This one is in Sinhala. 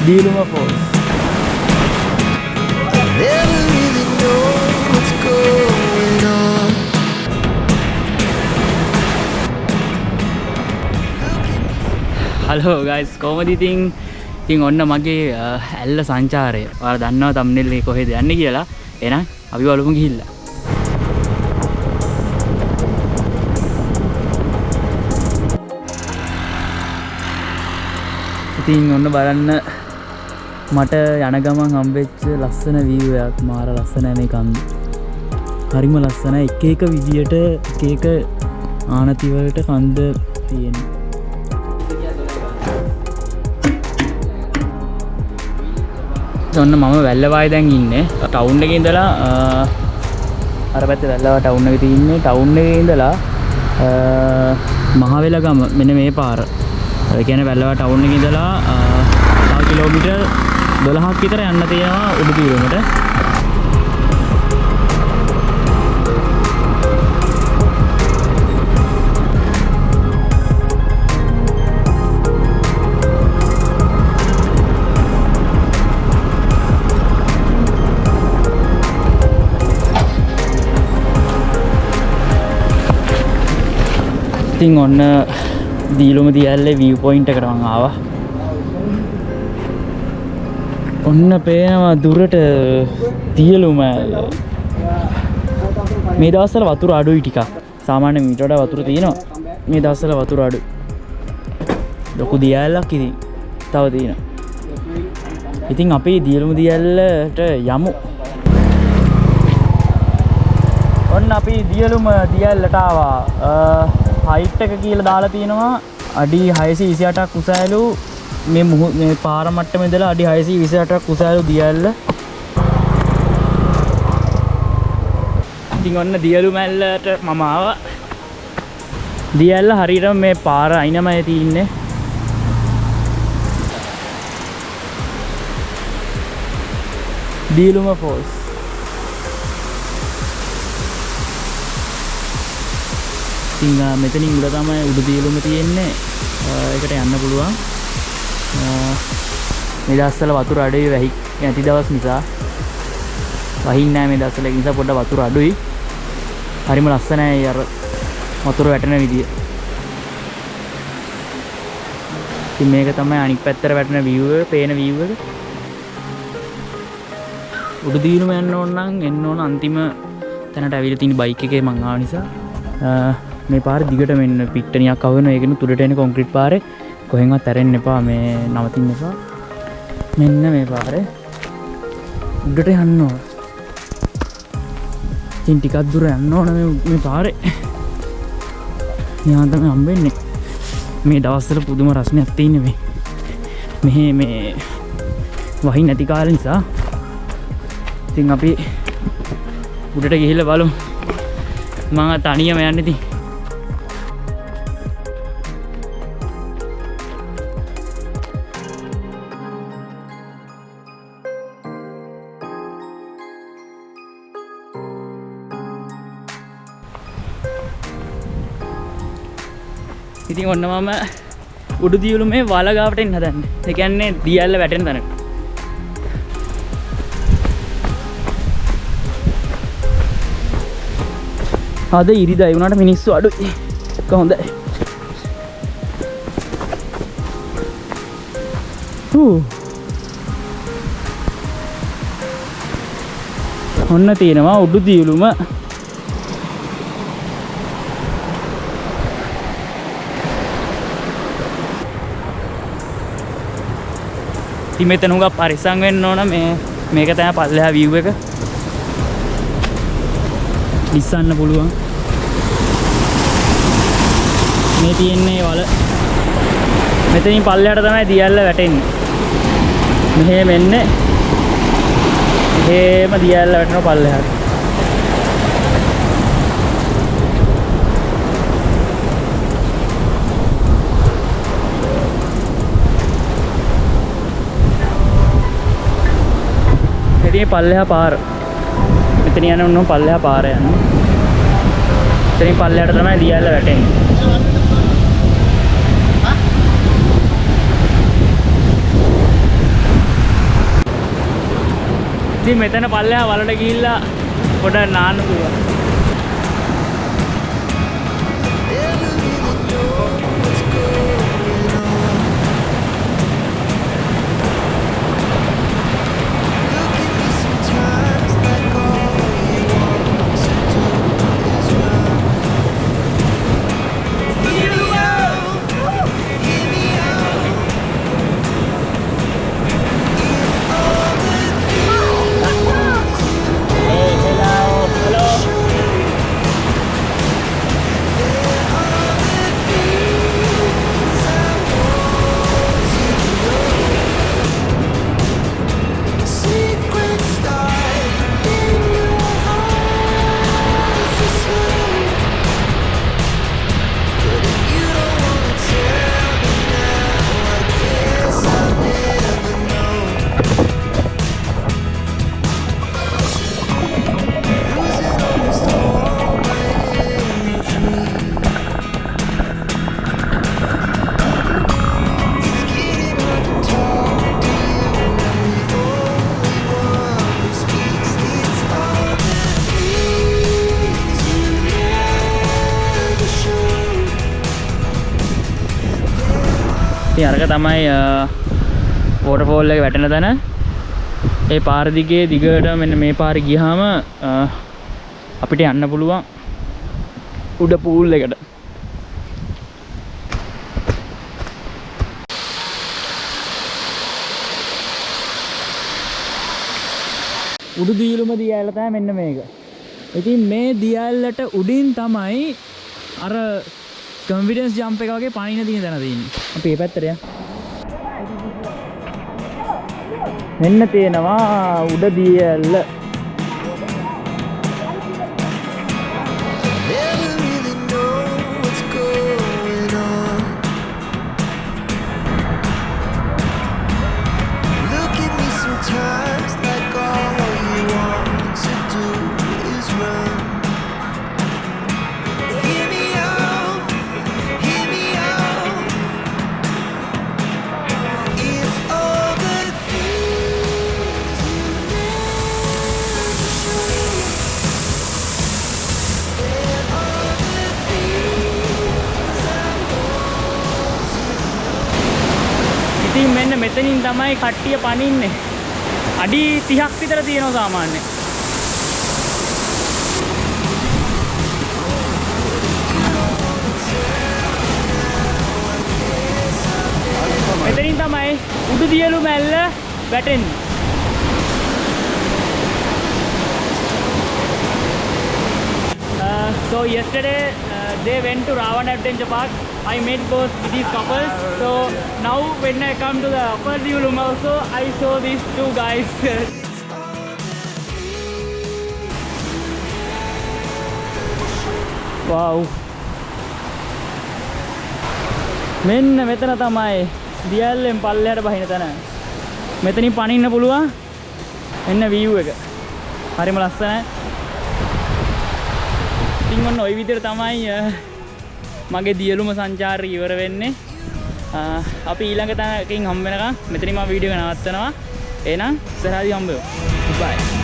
දීලුම falls. Never really know what's going on. Hello guys, කොහමද ඉතින් ඔන්න මගේ ඇල්ල සංචාරය. ඔයාලා දන්නවා thumbnail එකේ කොහෙද යන්නේ කියලා. එහෙනම් අපි බලමු ගිහිල්ලා. ඉතින් ඔන්න බලන්න මට යන ගමන් හම්බෙච්ච ලස්සන view එකක්. මාර ලස්සනයි මේ කන්ද. හරිම ලස්සනයි. එක එක විදියට එක ආනති වලට කන්ද තියෙනවා. ඔන්න මම වැල්ලවායි දැන් ඉන්නේ. ටවුන් එකේ ඉඳලා අර පැත්තේ වැල්ලවා ටවුන් එකේ තියෙන්නේ. ටවුන් එකේ ඉඳලා මහවෙලගම මෙන්න මේ පාර. ඒ කියන්නේ වැල්ලවා ටවුන් එකේ ඉඳලා තව කිලෝමීටර් 12ක් විතර යන්න තියෙනවා උඩුතියුමට. ඉතින් ඔන්න දීලුම දියැල්ලේ view point එකට මම ආවා. ඔන්න පේනවා දුරට දියලුම. මේ දවස්වල වතුර අඩුයි ටිකක්. සාමාන්‍ය මීට වඩා වතුර තියෙනවා. මේ දවස්වල වතුර අඩුයි. ලොකු දියැලක් ඉතින් තව තියෙනවා. ඉතින් අපි දියලුම දියැල්ලට යමු. ඔන්න අපි දියලුම දියැල්ලට ආවා. හයිට් එක කියලා දාලා තියෙනවා අඩි 628ක් උසැලු මේ පාර මට්ටමේ ඉඳලා අඩි 628ක් උසැලු දියැල්ල. ඉතින් ඔන්න දියලුම ඇල්ලට මම ආවා. දියැල්ල හරියටම මේ පාර අයිනමයි තියෙන්නේ. දීලුම falls. මෙතනින් උඩ තමයි උඩු දියලුම තියෙන්නේ. ඒකට යන්න පුළුවන්. මේ දවස්වල වතුර අඩුයි වැහි නැති දවස් නිසා. වහින්නේ නැහැ මේ දවස්වල. ඒ නිසා පොඩ්ඩක් වතුර අඩුයි. හරිම ලස්සනයි අර වතුර වැටෙන විදිය. ඉතින් මේක තමයි අනිත් පැත්තට වැටෙන view එක, පේන view එක. උඩු දියලුම යන්න ඕන නම් එන්න ඕන අන්තිම තැනට ඇවිල්ලා තියෙන බයික් එකේ මං ආව නිසා. මේ පාර දිගට මෙන්න පිට්ටනියක් අවුන ඒකන තුඩට එන කොන්ක්‍රීට් පාරේ කොහෙන්වත් ඇරෙන්න එපා මේ නවතින්න එපා. මෙන්න මේ පාරේ උඩට යන්න ඕන. ඉතින් ටිකක් දුර යන්න ඕන මේ පාරේ. මෙහා තමයි හම්බෙන්නේ. මේ දවස්වල පුදුම රසණයක් තියෙන්නේ මේ වහින් නැති කාලේ නිසා. ඉතින් අපි උඩට ගිහිල්ලා බලමු. මම තනියම යන්නේ ඉතින්. ඉතින් ඔන්න මම උඩු දියලුමේ වලගාවට එන්න හදන්නේ. ඒ කියන්නේ දියැල්ල වැටෙන තැනට. අද ඉරිදා ඒ වුණාට මිනිස්සු අඩුයි. ඒක හොඳයි. ඔන්න තියෙනවා උඩු දියලුම. ඉතින් මෙතන උගා පරිස්සම් වෙන්න ඕන. මේක තමයි පල්ලෙහා view එක. ඉස්සන්න පුළුවන්. මේ තියෙන්නේ වල. මෙතනින් පල්ලෙහාට තමයි දියැල්ල වැටෙන්නේ. මෙහෙම එන්නේ. එහෙම දියැල්ල වැටෙනවා පල්ලෙහාට. ඉතින් පල්ලෙහා පාර. මෙතන යන උන්නම් පල්ලෙහා පාර යනවා. එතනින් පල්ලෙහාට තමයි දියැල්ල වැටෙන්නේ. ඉතින් මෙතන පල්ලෙහා වලට ගිහිල්ලා පොඩ නාන්න පුළුවන්. Never really know what's going on. Look at me sometimes like all you want to do is run. Hear me out, hear me out. If all the secret start in your heart is true. But if you don't wanna tell me now, I guess I'll never know. Losing almost all my energy. It's getting hard to talk to you when I'm the only one who speaks. It's all the things you never show. ඉතින් අරක තමයි වෝටර්ෆෝල් එක වැටෙන තැන. ඒ පාර දිගේ දිගට මෙන්න මේ පාරේ ගියාම අපිට යන්න පුළුවන් උඩ පූල් එකට. උඩු දියලුම දියැල තමයි මෙන්න මේක. ඉතින් මේ දියැලට උඩින් තමයි අර කොන්ෆිඩන්ස් ජම්ප් එක වගේ පනින තියෙන තැන තියෙන්නේ. අපි මේ පැත්තට යමු. මෙන්න තියෙනවා උඩ දියැල. Never really know what's going on. Look at me sometimes like all you want to do is run. Hear me out, hear me out. If all the things you never show, then all the things I want to know. ඉතින් මෙන්න මෙතනින් තමයි කට්ටිය පනින්නේ. අඩි 30ක් විතර තියෙනවා සාමාන්‍යයෙන්. මෙතනින් තමයි උඩු දියලු මැල්ල වැටෙන්නේ. So yesterday they went to Ravana Adventure Park. I met both these couples. So now when I come to the upper Diulum also, I saw these two guys. Wow. මෙන්න මෙතන තමයි දියැලෙන් පල්ලෙහාට බහින තැන. මෙතනින් පනින්න පුළුවන්. එන්න view එක. හරිම ලස්සනයි. ඉතින් ඔන්න ওই විදිහට තමයි මගේ දියලුම සංචාරය ඉවර වෙන්නේ. අපි ඊළඟ තැනකින් හම්බ වෙනකම් මෙතනින් මම වීඩියෝ එක නවත්තනවා. එහෙනම් ඉස්සරහදී හම්බ වෙමු. බයි.